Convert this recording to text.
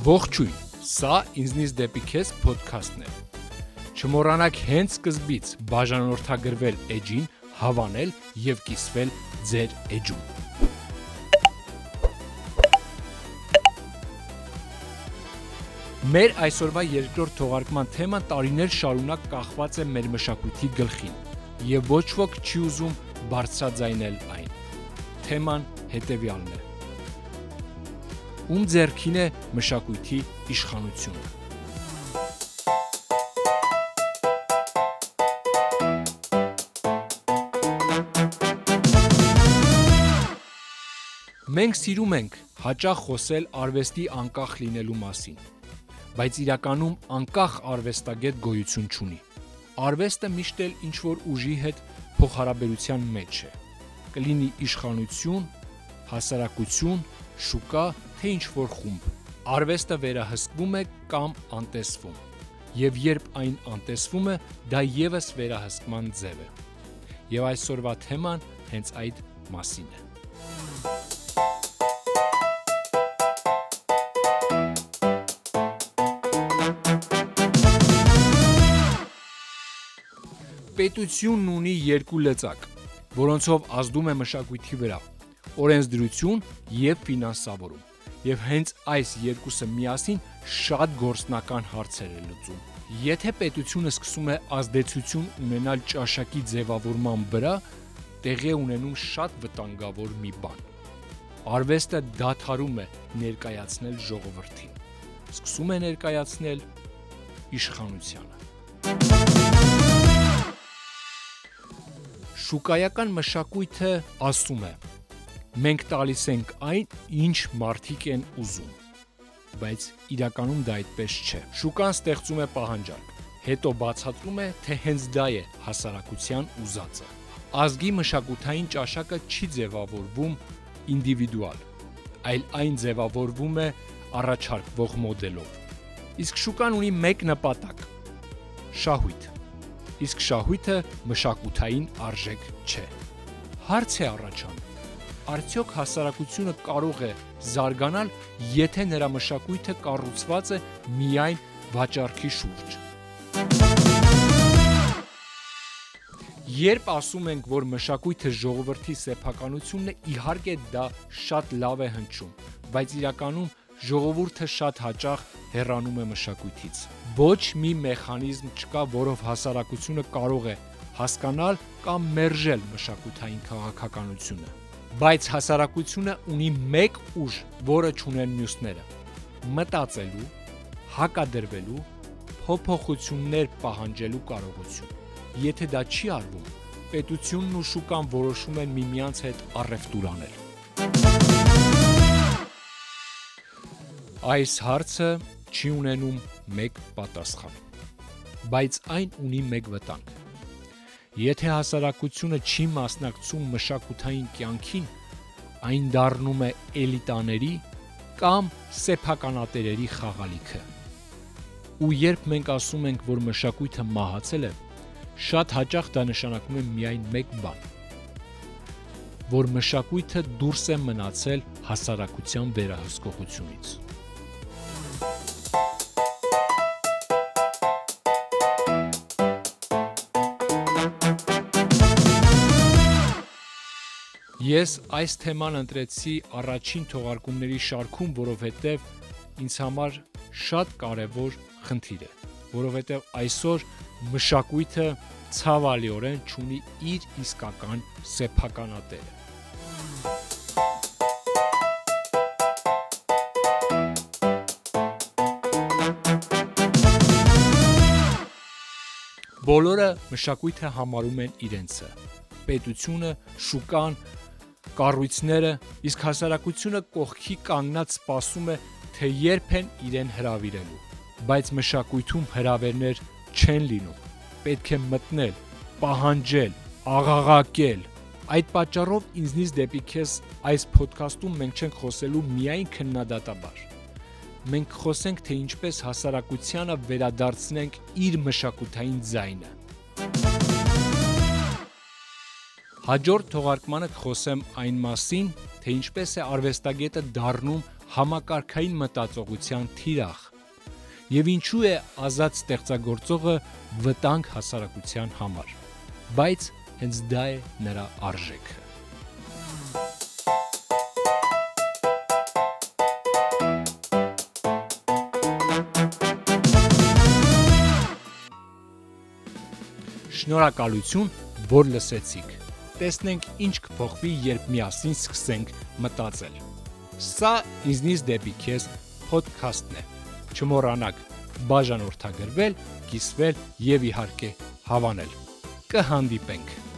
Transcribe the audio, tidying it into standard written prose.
Ողջույն, սա ինձնից դեպի քեզ podcast-ն է։ Չմոռանաք հենց սկզբից բաժանորդագրվել էջին, հավանել եւ կիսվել ձեր էջում։ Մեր այսօրվա երկրորդ թողարկման թեման տարիներ շարունակ կախված է մեր մշակույթի գլխին եւ ոչ ոք չի ուզում բարձրաձայնել այն։ Թեման հետեւյալն է. Ում ձեռքին է մշակույթի իշխանությունը։ Մենք սիրում ենք հաճախ խոսել արվեստի անկախ լինելու մասին, բայց իրականում անկախ արվեստագետ գոյություն չունի։ Արվեստը միշտ էլ ինչ-որ ուժի հետ փոխհարաբերության մեջ է։ Կլինի իշխանություն, հասարակություն, շուկա, թե ինչ-որ խումբ։ Արվեստը վերահսկվում է կամ անտեսվում։ Եվ երբ այն անտեսվում է, դա ևս վերահսկման ձև է։ Եվ այսօրվա թեման հենց այդ մասին է։ Պետությունն ունի երկու լծակ, որոնցով ազդում է մշակույթի վրա՝ օրենսդրություն և ֆինանսավորում, և հենց այս երկուսը միասին շատ գործնական հարցեր է լուծում։ Եթե պետությունը սկսում է ազդեցություն ունենալ ճաշակի ձևավորման վրա, տեղի է ունենում շատ վտանգավոր մի բան։ Արվեստը դադարում է ներկայացնել ժողովրդին, սկսում է ներկայացնել իշխանությանը։ Շուկայական մշակույթը ասում է. մենք տալիս ենք այն, ինչ մարդիկ են ուզում, բայց իրականում դա այդպես չէ։ Շուկան ստեղծում է պահանջարկ, հետո բացատրում է, թե հենց դա է հասարակության ուզածը։ Ազգի մշակութային ճաշակը չի ձևավորվում ինդիվիդուալ, այլ այն ձևավորվում է առաջարկվող մոդելով։ Իսկ շուկան ունի մեկ նպատակ՝ շահույթ։ Իսկ շահույթը մշակութային արժեք չէ։ Հարց է առաջանում. արդյոք հասարակությունը կարող է զարգանալ, եթե նրա մշակույթը կառուցված է միայն վաճառքի շուրջ։ Երբ ասում ենք, որ մշակույթը ժողովրդի սեփականությունն է, իհարկե դա շատ լավ է հնչում, բայց իրականում ժողովուրդը շատ հաճախ հեռանում է մշակույթից։ Ոչ մի մեխանիզմ չկա, որով հասարակությունը կարող է հասկանալ կամ մերժել մշակութային քաղաքականությունը։ Բայց հասարակությունը ունի մեկ ուժ, որը չունեն մյուսները՝ մտածելու, հակադրվելու, փոփոխություններ պահանջելու կարողություն։ Եթե դա չի արվում, պետությունն ու շուկան որոշում են միմյանց հետ առևտուր անել։ Այս հարցը չի ունենում մեկ պատասխան, բայց այն ունի մեկ վտանգ։ Եթե հասարակությունը չի մասնակցում մշակութային կյանքին, այն դառնում է էլիտաների կամ սեփականատերերի խաղալիքը։ Ու երբ մենք ասում ենք, որ մշակույթը մահացել է, շատ հաճախ դա նշանակում է միայն մեկ բան, որ մշակույթը դուրս է մնացել հասարակության վերահսկողությունից։ Ես այս թեման ընտրեցի առաջին թողարկումների շարքում, որովհետև ինձ համար շատ կարևոր խնդիր է, որովհետև այսօր մշակույթը ցավալիորեն չունի իր իսկական սեփականատերը։ Բոլորը մշակույթը համարում են իրենցը՝ պետությունը, շուկան, կառույցները, իսկ հասարակությունը կողքի կանգնած սպասում է, թե երբ են իրեն հրավիրելու, բայց մշակույթում հրավերներ չեն լինում, պետք է մտնել, պահանջել, աղաղակել։ Այդ պատճառով ինձնից դեպի քեզ այս փոդքասթում մենք չենք խոսելու միայն քննադատաբար։ Մենք խոսենք, թե ինչպես հասարակությանը վերադարձնենք իր մշակութային ձայնը։ Հաջորդ թողարկմանը կխոսեմ այն մասին, թե ինչպես է արվեստագետը դառնում համակարգային մտածողության թիրախ, եւ ինչու է ազատ ստեղծագործողը վտանգ հասարակության համար, բայց հենց դա է նրա արժեքը։ Շնորհակալություն, որ լսեցիք։ Տեսնենք ինչ կփոխվի, երբ միասին սկսենք մտածել։ Սա ինձնից դեպի քեզ podcast-ն է։ Չմոռանաք բաժանորդագրվել, կիսվել եւ իհարկե հավանել։ Կհանդիպենք։